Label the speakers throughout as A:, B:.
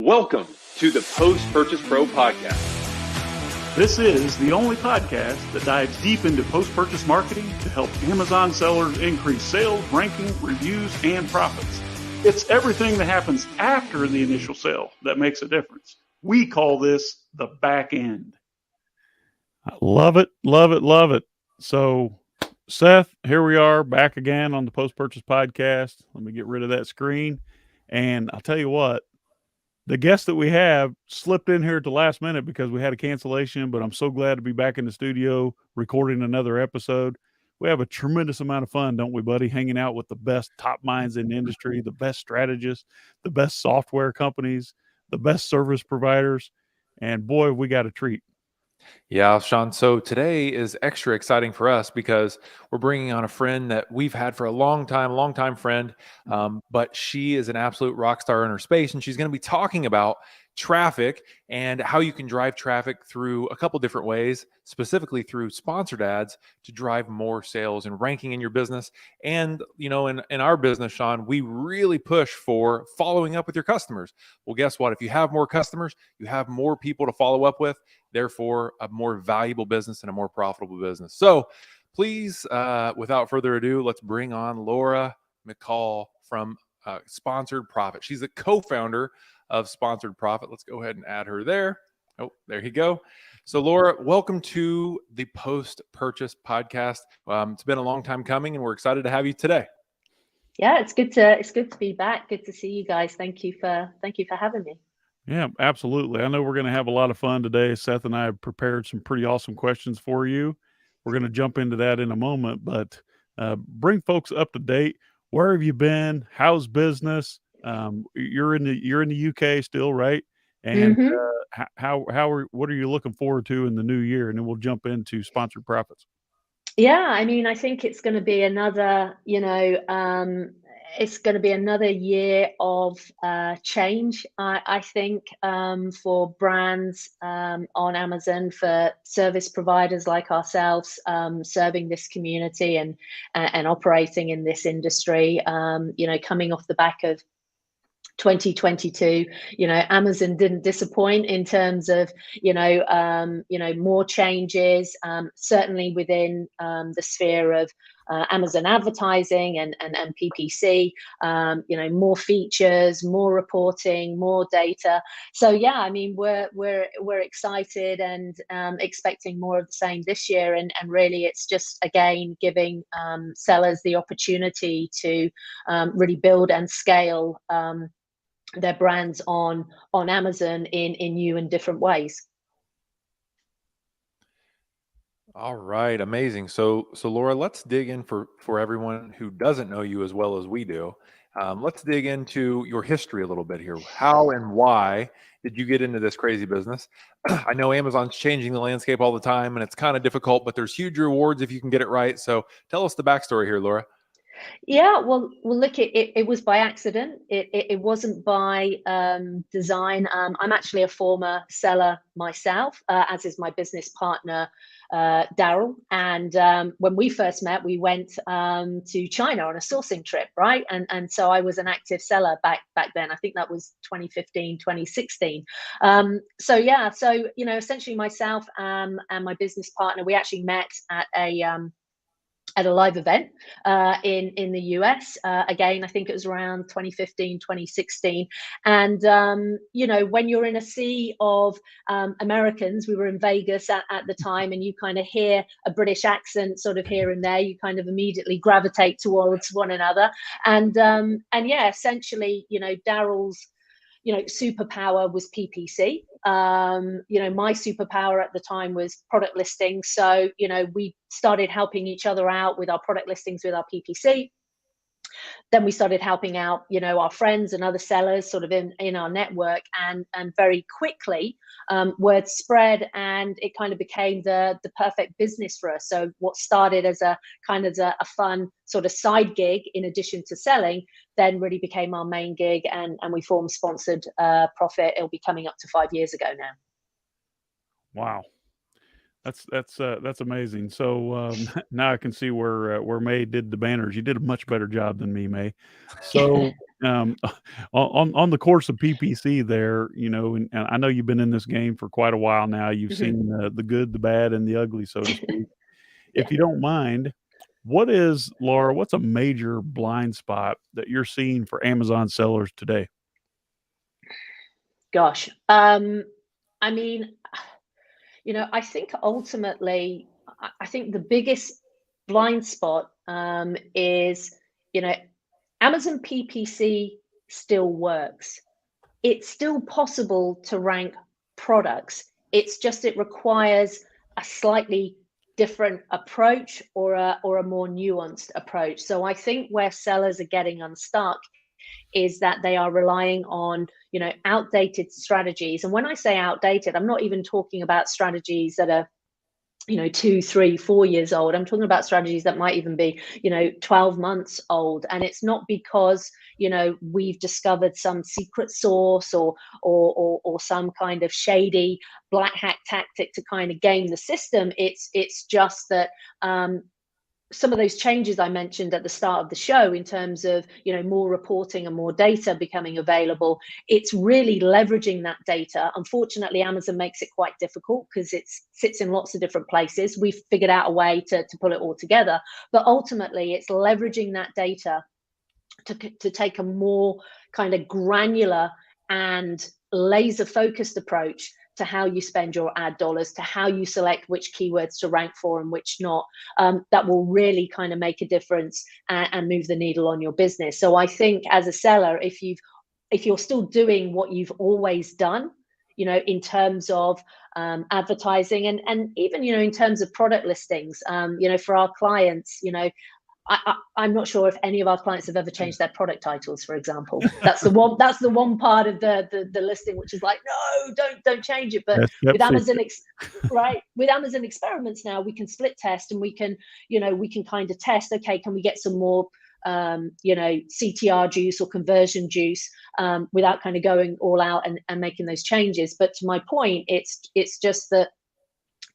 A: Welcome to the Post-Purchase Pro Podcast.
B: This is the only podcast that dives deep into post-purchase marketing to help Amazon sellers increase sales, ranking, reviews, and profits. It's everything that happens after the initial sale that makes a difference. We call this the back end. I love it, love it, love it. So, Seth, here we are back again on the Post-Purchase Podcast. Let me get rid of that screen. And I'll tell you what, the guest that we have slipped in here at the last minute because we had a cancellation, but I'm so glad to be back in the studio recording another episode. We have a tremendous amount of fun, don't we, buddy? Hanging out with the best top minds in the industry, the best strategists, the best software companies, the best service providers. And boy, we got a treat.
C: Yeah, Sean. So today is extra exciting for us because we're bringing on a friend that we've had for a long time friend. But she is an absolute rock star in her space, and she's going to be talking about traffic and how you can drive traffic through a couple different ways, specifically through sponsored ads to drive more sales and ranking in your business. And, you know, in our business, Sean, we really push for following up with your customers. Well, guess what? If you have more customers, you have more people to follow up with, therefore a more valuable business and a more profitable business. So please, without further ado, let's bring on Laura McCaul from Sponsored Profit. She's a co-founder of Sponsored Profit. Let's go ahead and add her there. Oh, there you go. So Laura, welcome to the Post-Purchase Podcast. It's been a long time coming, and we're excited to have you today.
D: Yeah, it's good to be back. Good to see you guys. Thank you for having me.
B: Yeah, absolutely. I know we're going to have a lot of fun today. Seth and I have prepared some pretty awesome questions for you. We're going to jump into that in a moment, but bring folks up to date. Where have you been? How's business? You're in the UK still, right? And what are you looking forward to in the new year? And then we'll jump into Sponsored Profits.
D: Yeah, I mean, I think it's going to be another, it's going to be another year of change. I think for brands on Amazon, for service providers like ourselves, serving this community and operating in this industry, coming off the back of 2022, Amazon didn't disappoint in terms of, more changes, certainly within the sphere of Amazon advertising and PPC, more features, more reporting, more data. So yeah, I mean, we're excited and expecting more of the same this year. And really, it's just again giving sellers the opportunity to really build and scale their brands on Amazon in new and different ways.
C: All right, amazing. So Laura, let's dig in for everyone who doesn't know you as well as we do. Let's dig into your history a little bit here. How and why did you get into this crazy business? I know Amazon's changing the landscape all the time, and it's kind of difficult, but there's huge rewards if you can get it right. So tell us the backstory here, Laura.
D: Yeah, well, look, it was by accident. It wasn't by design. I'm actually a former seller myself, as is my business partner, Daryl. And when we first met, we went to China on a sourcing trip, right? And so I was an active seller back then. I think that was 2015, 2016. So essentially myself and my business partner, we actually met at a live event in the US. Again, I think it was around 2015, 2016. And, when you're in a sea of Americans, we were in Vegas at the time, and you kind of hear a British accent sort of here and there, you kind of immediately gravitate towards one another. And essentially, Daryl's superpower was PPC. My superpower at the time was product listings. So, we started helping each other out with our product listings with our PPC. Then we started helping out, our friends and other sellers sort of in our network, and very quickly word spread, and it kind of became the perfect business for us. So what started as a fun sort of side gig in addition to selling, then really became our main gig, and we formed Sponsored Profit. It'll be coming up to 5 years ago now.
B: Wow. That's amazing. So now I can see where May did the banners. You did a much better job than me, May. So on the course of PPC there, and I know you've been in this game for quite a while now. You've seen the good, the bad, and the ugly, so to speak. If you don't mind, Laura, what's a major blind spot that you're seeing for Amazon sellers today?
D: Gosh, I mean, I think ultimately, I think the biggest blind spot is, Amazon PPC still works. It's still possible to rank products. It's just it requires a slightly different approach or a more nuanced approach. So I think where sellers are getting unstuck is that they are relying on outdated strategies. And when I say outdated, I'm not even talking about strategies that are 2, 3, 4 years old. I'm talking about strategies that might even be 12 months old. And it's not because we've discovered some secret sauce or some kind of shady black hat tactic to kind of game the system. It's just that some of those changes I mentioned at the start of the show in terms of more reporting and more data becoming available, it's really leveraging that data. Unfortunately, Amazon makes it quite difficult because it sits in lots of different places. We've figured out a way to pull it all together, but ultimately it's leveraging that data to take a more kind of granular and laser focused approach to how you spend your ad dollars, to how you select which keywords to rank for and which not, that will really kind of make a difference and move the needle on your business. So I think as a seller, if you're still doing what you've always done, in terms of advertising and even, in terms of product listings, for our clients, I'm not sure if any of our clients have ever changed their product titles, for example. That's the one part of the listing which is like, no, don't change it. But with Amazon, with Amazon Experiments now, we can split test and we can kind of test. Okay, can we get some more CTR juice or conversion juice without kind of going all out and making those changes? But to my point, it's just that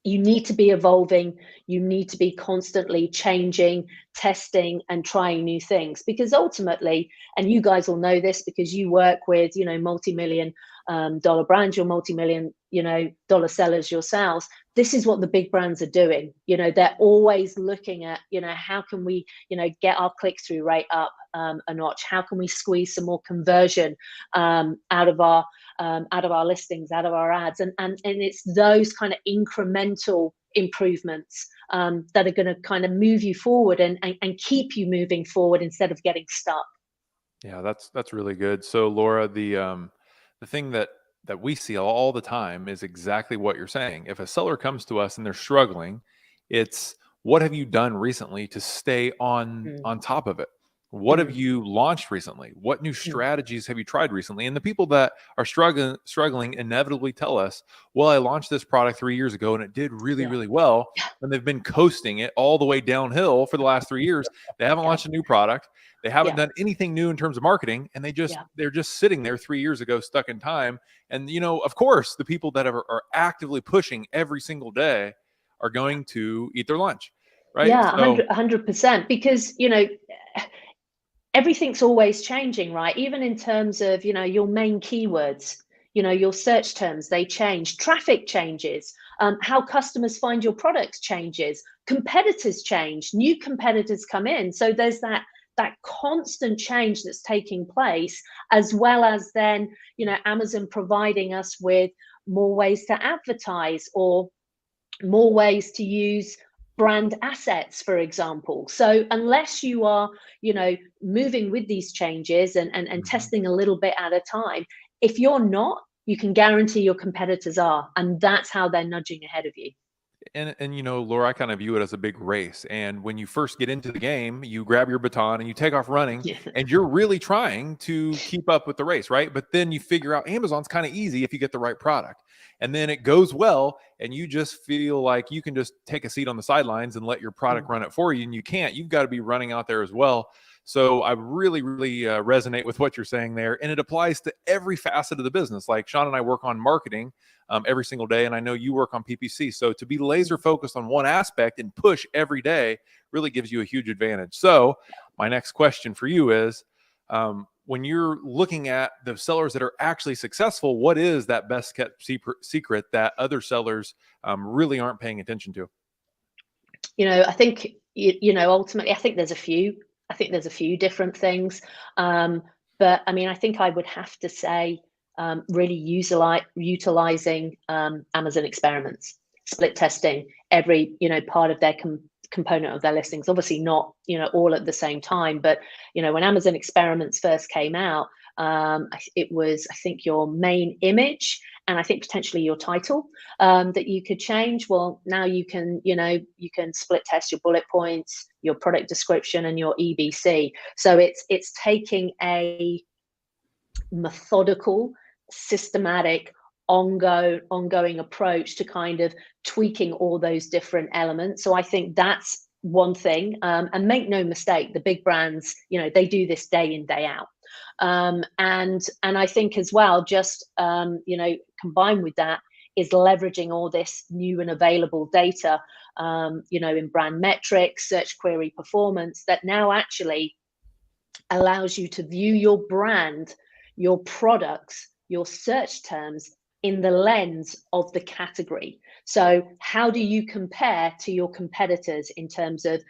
D: you need to be evolving. You need to be constantly changing, testing, and trying new things, because ultimately, and you guys will know this because you work with, multi-million dollar brands, your multi-million, dollar sellers yourselves. This is what the big brands are doing. They're always looking at, how can we, get our click-through rate up a notch? How can we squeeze some more conversion out of our listings, out of our ads? And it's those kind of incremental improvements that are going to kind of move you forward and keep you moving forward instead of getting stuck.
C: Yeah, that's really good. So Laura, the thing that we see all the time is exactly what you're saying. If a seller comes to us and they're struggling, it's what have you done recently to stay on top of it? What have you launched recently? What new strategies have you tried recently? And the people that are struggling inevitably tell us, well, I launched this product 3 years ago and it did really, really well. And they've been coasting it all the way downhill for the last 3 years. They haven't launched a new product. They haven't done anything new in terms of marketing. And they're just sitting there 3 years ago, stuck in time. And, of course, the people that are actively pushing every single day are going to eat their lunch. Right?
D: Yeah, 100%. Because, everything's always changing, right? Even in terms of, your main keywords, your search terms, they change, traffic changes, how customers find your products changes, competitors change, new competitors come in. So there's that constant change that's taking place, as well as then, Amazon providing us with more ways to advertise or more ways to use brand assets, for example. So unless you are, moving with these changes and testing a little bit at a time, if you're not, you can guarantee your competitors are, and that's how they're nudging ahead of you.
C: And Laura, I kind of view it as a big race. And when you first get into the game, you grab your baton and you take off running, and you're really trying to keep up with the race, right? But then you figure out Amazon's kind of easy if you get the right product. And then it goes well, and you just feel like you can just take a seat on the sidelines and let your product run it for you. And you can't. You've got to be running out there as well. So I really, really resonate with what you're saying there. And it applies to every facet of the business. Like Sean and I work on marketing every single day. And I know you work on PPC. So to be laser focused on one aspect and push every day really gives you a huge advantage. So my next question for you is, when you're looking at the sellers that are actually successful, what is that best kept secret that other sellers really aren't paying attention to?
D: I think, ultimately, I think there's a few. I think there's a few different things. But I mean, I think I would have to say, really utilizing Amazon experiments, split testing every, part of their component of their listings. Obviously not, all at the same time, but, when Amazon experiments first came out, it was, I think, your main image and I think potentially your title that you could change. Well, now you can split test your bullet points, your product description, and your EBC. So it's taking a methodical, systematic, ongoing approach to kind of tweaking all those different elements. So I think that's one thing. And make no mistake, the big brands, they do this day in, day out. And I think as well, just combined with that is leveraging all this new and available data, in brand metrics, search query performance, that now actually allows you to view your brand, your products, your search terms in the lens of the category. So how do you compare to your competitors in terms of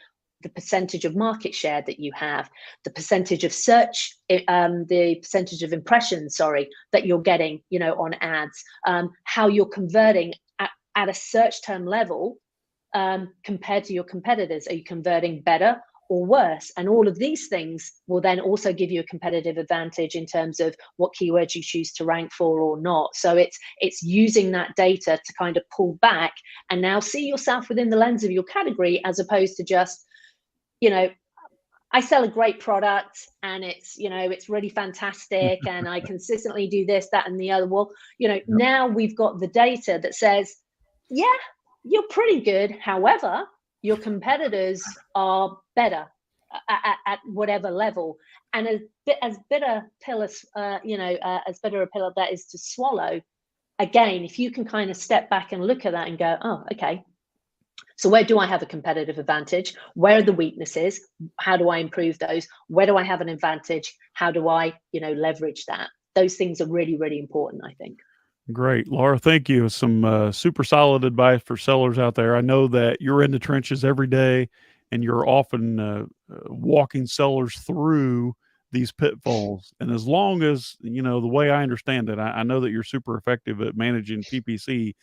D: the percentage of market share that you have, the percentage of search, the percentage of impressions, that you're getting, on ads, how you're converting at a search term level compared to your competitors. Are you converting better or worse? And all of these things will then also give you a competitive advantage in terms of what keywords you choose to rank for or not. So it's using that data to kind of pull back and now see yourself within the lens of your category, as opposed to just, I sell a great product and it's really fantastic and I consistently do this, that, and the other. Well, now we've got the data that says, yeah, you're pretty good. However, your competitors are better at whatever level. And as bitter a pill as that is to swallow, again, if you can kind of step back and look at that and go, oh, okay, so where do I have a competitive advantage? Where are the weaknesses? How do I improve those? Where do I have an advantage? How do I, leverage that? Those things are really, really important, I think.
B: Great, Laura. Thank you. Some super solid advice for sellers out there. I know that you're in the trenches every day and you're often walking sellers through these pitfalls. And as long as, the way I understand it, I know that you're super effective at managing PPC,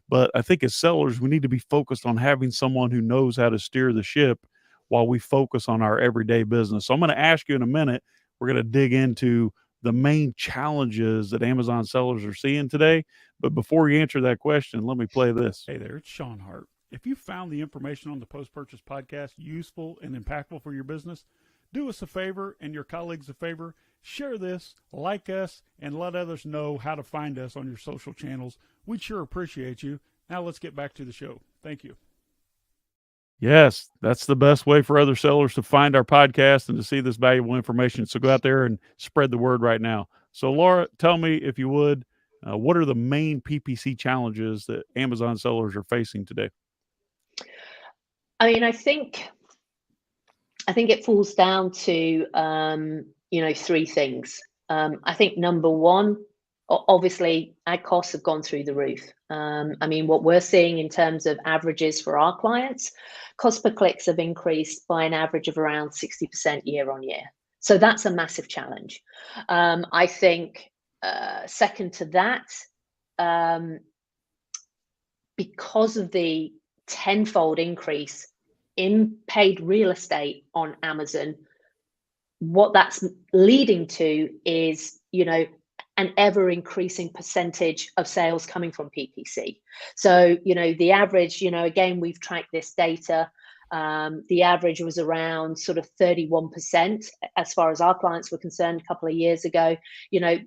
B: but I think as sellers, we need to be focused on having someone who knows how to steer the ship while we focus on our everyday business. So I'm going to ask you in a minute, we're going to dig into the main challenges that Amazon sellers are seeing today. But before you answer that question, let me play this. Hey there, it's Sean Hart. If you found the information on the Post-Purchase Podcast useful and impactful for your business, do us a favor and your colleagues a favor. Share this, like us, and let others know how to find us on your social channels. We'd sure appreciate you. Now let's get back to the show. Thank you. Yes, that's the best way for other sellers to find our podcast and to see this valuable information. So go out there and spread the word right now. So Laura, tell me, if you would, what are the main PPC challenges that Amazon sellers are facing today?
D: I mean, I think it falls down to, three things. I think number one, obviously, ad costs have gone through the roof. I mean, what we're seeing in terms of averages for our clients, cost per clicks have increased by an average of around 60% year on year. So that's a massive challenge. I think second to that, because of the tenfold increase in paid real estate on Amazon, what that's leading to is, an ever increasing percentage of sales coming from PPC. So, the average, again, we've tracked this data. The average was around sort of 31% as far as our clients were concerned a couple of years ago.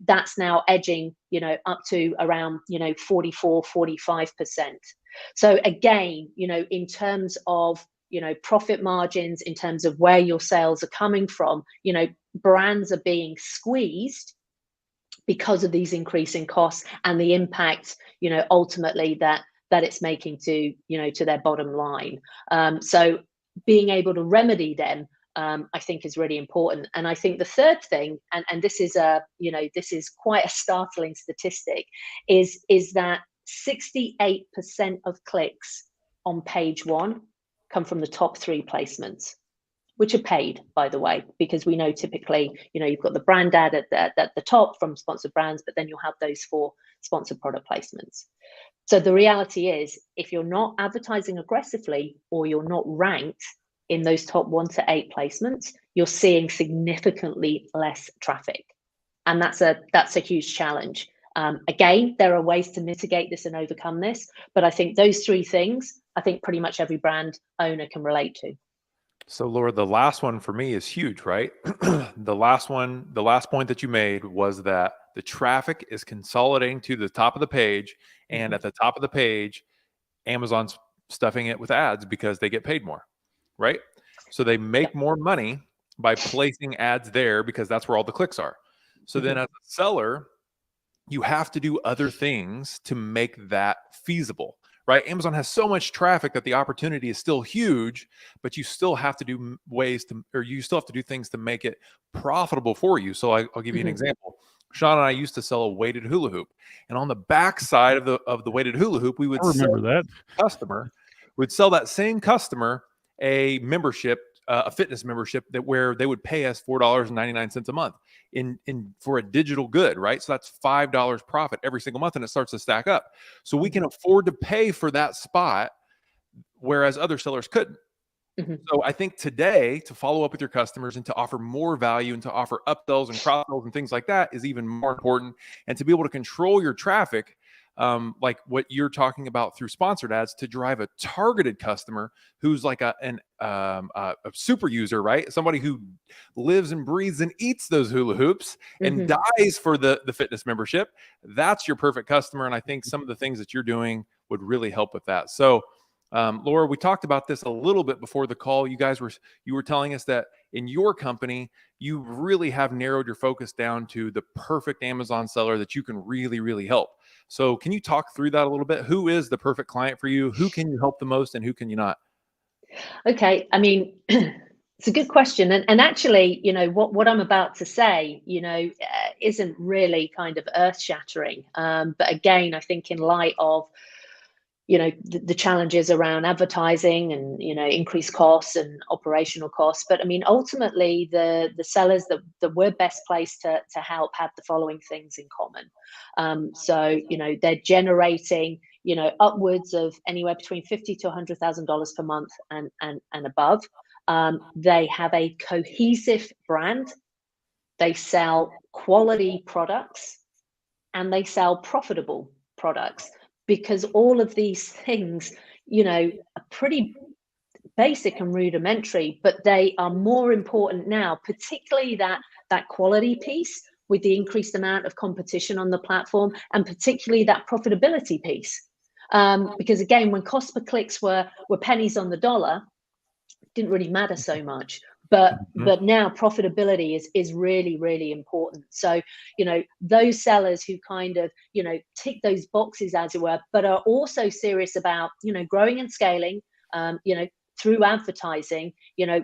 D: That's now edging, up to around, 44, 45%. So again, in terms of profit margins, in terms of where your sales are coming from, brands are being squeezed because of these increasing costs and the impact, ultimately that it's making to their bottom line. So being able to remedy them, I think, is really important. And I think the third thing, and this is this is quite a startling statistic, is that 68% of clicks on page one come from the top 3 placements, which are paid, by the way, because we know typically, you've got the brand ad at the top from sponsored brands, but then you'll have those 4 sponsored product placements. So the reality is, if you're not advertising aggressively, or you're not ranked in those top 1 to 8 placements, you're seeing significantly less traffic. And that's a huge challenge. Again, there are ways to mitigate this and overcome this, but I think those 3 things, I think pretty much every brand owner can relate to.
C: So Laura, the last one for me is huge, right? The last point that you made was that the traffic is consolidating to the top of the page, and at the top of the page, Amazon's stuffing it with ads because they get paid more, right? So they make more money by placing ads there because that's where all the clicks are. So then as a seller, you have to do other things to make that feasible, right? Amazon has so much traffic that the opportunity is still huge, but you still have to do you still have to do things to make it profitable for you. So I'll give you an example. Sean and I used to sell a weighted hula hoop, and on the back side of the weighted hula hoop, we would sell that same customer a membership, a fitness membership, where they would pay us $4.99 a month for a digital good, right? So that's $5 profit every single month, and it starts to stack up. So we can afford to pay for that spot, whereas other sellers couldn't. So I think today, to follow up with your customers and to offer more value and to offer upsells and cross-sells and things like that is even more important. And to be able to control your traffic, like what you're talking about through sponsored ads, to drive a targeted customer who's like a super user, right? Somebody who lives and breathes and eats those hula hoops and dies for the fitness membership. That's your perfect customer. And I think some of the things that you're doing would really help with that. So Laura, we talked about this a little bit before the call. You were telling us that in your company, you really have narrowed your focus down to the perfect Amazon seller that you can really, really help. So can you talk through that a little bit? Who is the perfect client for you? Who can you help the most, and who can you not?
D: Okay. I mean, it's a good question. And actually, what I'm about to say, isn't really kind of earth shattering. But again, I think in light of, the challenges around advertising and, increased costs and operational costs. But I mean, ultimately, the sellers that we're best placed to help have the following things in common. So, they're generating, upwards of anywhere between $50,000 to $100,000 per month and above. They have a cohesive brand. They sell quality products, and they sell profitable products. Because all of these things, are pretty basic and rudimentary, but they are more important now, particularly that quality piece with the increased amount of competition on the platform, and particularly that profitability piece. Because again, when cost per clicks were pennies on the dollar, it didn't really matter so much. But now profitability is really, really important. So, those sellers who kind of, tick those boxes, as it were, but are also serious about, growing and scaling, through advertising,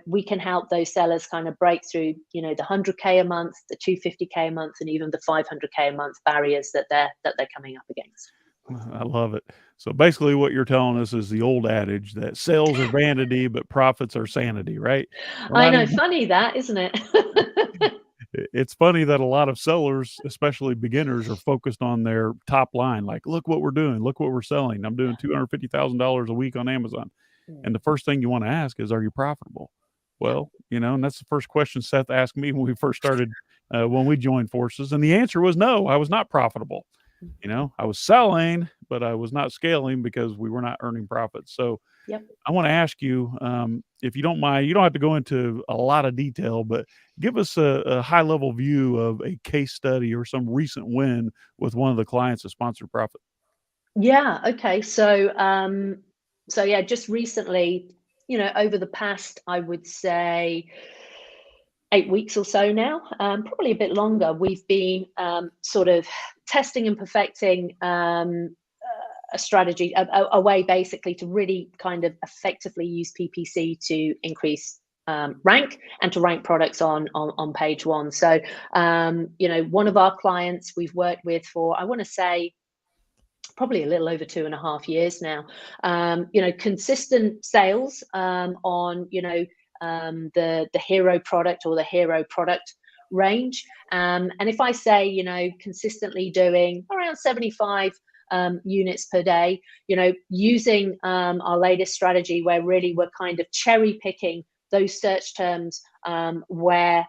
D: we can help those sellers kind of break through, the 100K a month, the 250K a month, and even the 500K a month barriers that they're coming up against.
B: I love it. So basically what you're telling us is the old adage that sales are vanity, but profits are sanity, right?
D: I know, funny that, isn't it?
B: It's funny that a lot of sellers, especially beginners, are focused on their top line. Like, look what we're doing. Look what we're selling. I'm doing $250,000 a week on Amazon. And the first thing you want to ask is, are you profitable? Well, and that's the first question Seth asked me when we first started, when we joined forces. And the answer was no, I was not profitable. I was selling, but I was not scaling because we were not earning profits. So I want to ask you, if you don't mind, you don't have to go into a lot of detail, but give us a high level view of a case study or some recent win with one of the clients of Sponsored Profit.
D: Yeah. Okay. So, just recently, over the past, I would say, 8 weeks or so now, probably a bit longer, we've been sort of testing and perfecting a strategy, a way basically to really kind of effectively use PPC to increase rank and to rank products on page one. So, one of our clients we've worked with for, I want to say, probably a little over 2.5 years now, consistent sales on, the hero product or the hero product range. And if I say, consistently doing around 75 units per day, using our latest strategy where really we're kind of cherry picking those search terms where,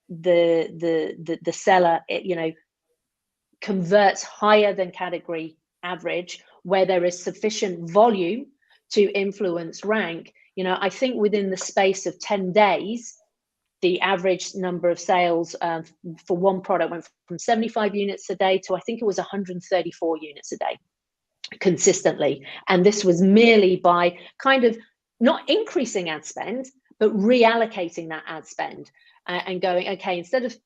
D: the seller, converts higher than category average, where there is sufficient volume to influence rank. I think within the space of 10 days, the average number of sales for one product went from 75 units a day to, I think it was 134 units a day consistently. And this was merely by kind of not increasing ad spend, but reallocating that ad spend and going, okay, instead of,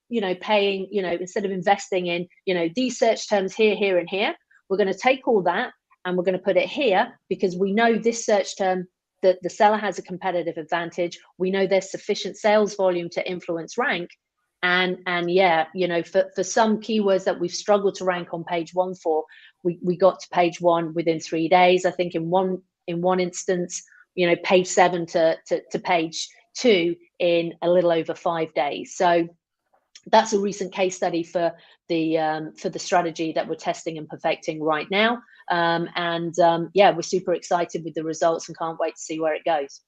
D: paying, instead of investing in, these search terms here, here, and here, we're going to take all that and we're going to put it here because we know this search term that the seller has a competitive advantage. We know there's sufficient sales volume to influence rank. And yeah, for some keywords that we've struggled to rank on page one for, we got to page one within 3 days. I think in one instance, page 7 to page 2 in a little over 5 days. So that's a recent case study for the strategy that we're testing and perfecting right now. We're super excited with the results and can't wait to see where it goes.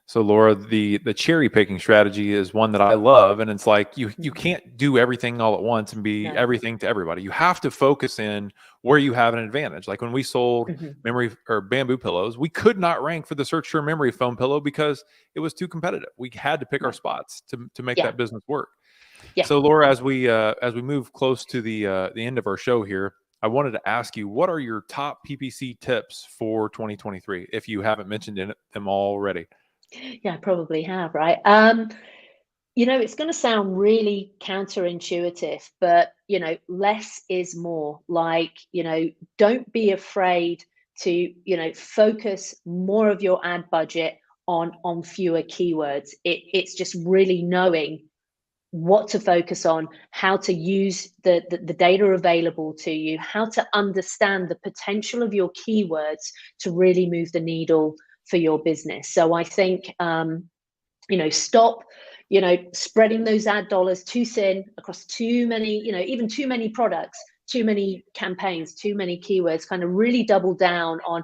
C: So Laura, the cherry picking strategy is one that I love, and it's like you can't do everything all at once and be everything to everybody. You have to focus in where you have an advantage. Like when we sold memory or bamboo pillows, we could not rank for the search term memory foam pillow because it was too competitive. We had to pick our spots to make that business work. Yeah. So Laura, as we move close to the end of our show here, I wanted to ask you, what are your top PPC tips for 2023, if you haven't mentioned them already?
D: Yeah, I probably have, right? It's going to sound really counterintuitive, but, less is more. Like, don't be afraid to, focus more of your ad budget on fewer keywords. It's just really knowing what to focus on, how to use the data available to you, how to understand the potential of your keywords to really move the needle for your business. So I think, stop, spreading those ad dollars too thin across too many, even too many products, too many campaigns, too many keywords. Kind of really double down on,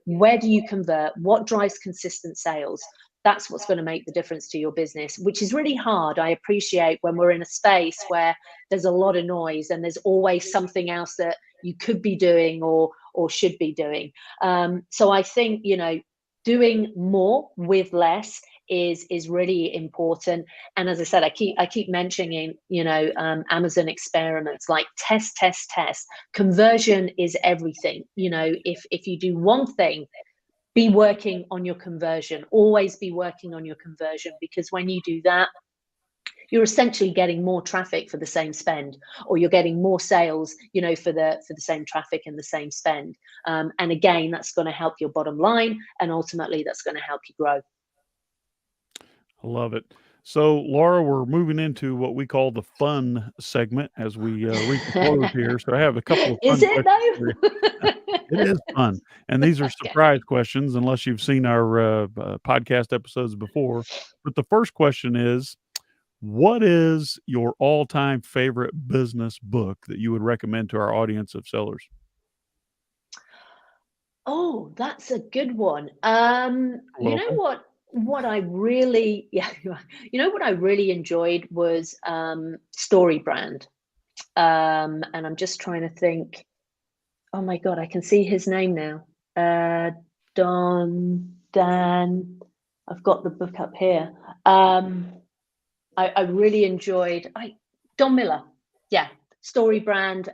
D: where do you convert? What drives consistent sales? That's what's going to make the difference to your business, which is really hard. I appreciate when we're in a space where there's a lot of noise and there's always something else that you could be doing or should be doing. So I think, doing more with less is really important. And as I said, I keep mentioning, Amazon experiments, like test. Conversion is everything. If you do one thing, be working on your conversion. Always be working on your conversion, because when you do that, you're essentially getting more traffic for the same spend, or you're getting more sales, for the same traffic and the same spend. And again, that's going to help your bottom line, and ultimately that's going to help you grow.
B: I love it. So, Laura, we're moving into what we call the fun segment as we reach the close here. So I have a couple of fun
D: Is it though?
B: It is fun. And these are surprise questions, unless you've seen our podcast episodes before. But the first question is, what is your all-time favorite business book that you would recommend to our audience of sellers?
D: Oh, that's a good one. You know what I really, what I really enjoyed was Story Brand. And I'm just trying to think. Oh my God, I can see his name now. Dan. I've got the book up here. I really enjoyed Don Miller. Yeah, story brand.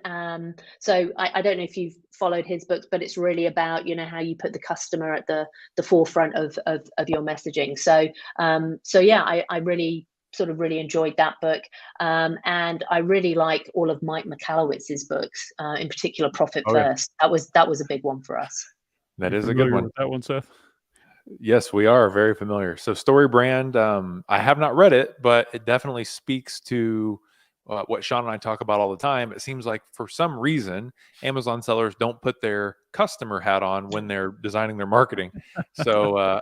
D: So I don't know if you've followed his books, but it's really about, how you put the customer at the forefront of your messaging. So yeah, I really enjoyed that book. And I really like all of Mike McCallowitz's books, in particular Profit First. Yeah. That was a big one for us.
C: That is a good one.
E: With that one, Seth?
C: Yes, we are very familiar. So Story Brand, I have not read it, but it definitely speaks to what Sean and I talk about all the time. It seems like for some reason, Amazon sellers don't put their customer hat on when they're designing their marketing. So,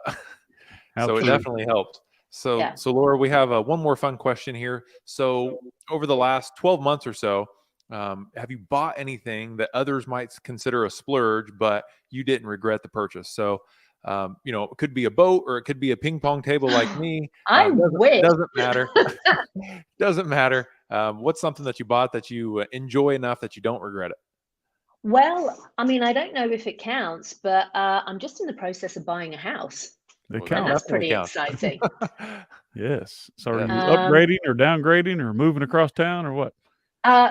C: so it definitely helped. So, So Laura, we have one more fun question here. So over the last 12 months or so, have you bought anything that others might consider a splurge, but you didn't regret the purchase? So, it could be a boat or it could be a ping pong table like me. Doesn't matter. Doesn't matter. What's something that you bought that you enjoy enough that you don't regret it?
D: Well, I mean, I don't know if it counts, but I'm just in the process of buying a house.
E: And
D: that's pretty exciting.
E: Yes. So are you upgrading or downgrading or moving across town or what?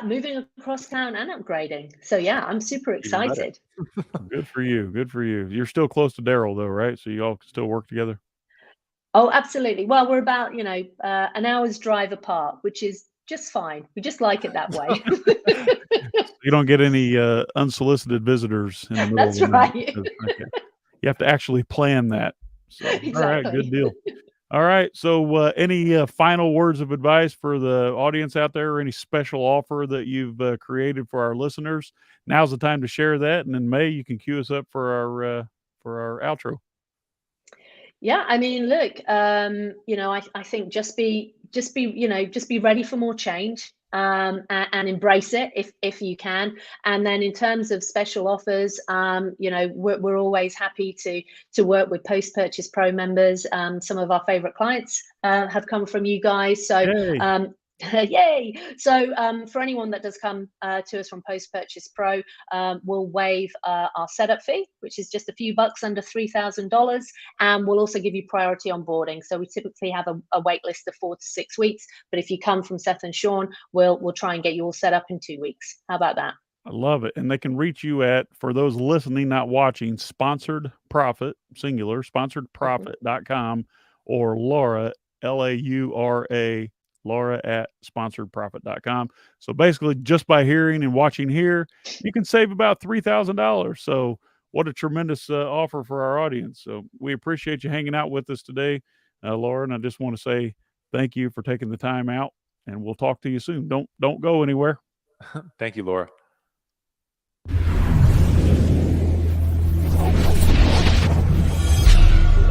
D: Moving across town and upgrading. So yeah, I'm super excited.
E: Good for you. Good for you. You're still close to Daryl though, right? So you all can still work together?
D: Oh, absolutely. Well, we're about, an hour's drive apart, which is just fine. We just like it that way.
E: You don't get any unsolicited visitors in the middle
D: That's
E: of the
D: right.
E: night. Okay. You have to actually plan that. So,
D: Exactly.
E: All right, good deal. All right. So any final words of advice for the audience out there, or any special offer that you've created for our listeners? Now's the time to share that. And in May, you can cue us up for our outro.
D: Yeah. I mean, look, I think just be ready for more change. And embrace it if you can. And then in terms of special offers, we're always happy to work with Post-Purchase Pro members. Some of our favorite clients have come from you guys. So yay! So for anyone that does come to us from Post-Purchase Pro, we'll waive our setup fee, which is just a few bucks, under $3,000, and we'll also give you priority onboarding. So we typically have a wait list of 4 to 6 weeks, but if you come from Seth and Sean, we'll try and get you all set up in 2 weeks. How about that?
E: I love it. And they can reach you at, for those listening, not watching, Sponsored Profit, singular, sponsoredprofit.com, or Laura, Laura, Laura at sponsoredprofit.com. So basically, just by hearing and watching here, you can save about $3,000. So what a tremendous offer for our audience. So we appreciate you hanging out with us today, Laura. And I just want to say thank you for taking the time out, and we'll talk to you soon. Don't go anywhere.
C: Thank you, Laura.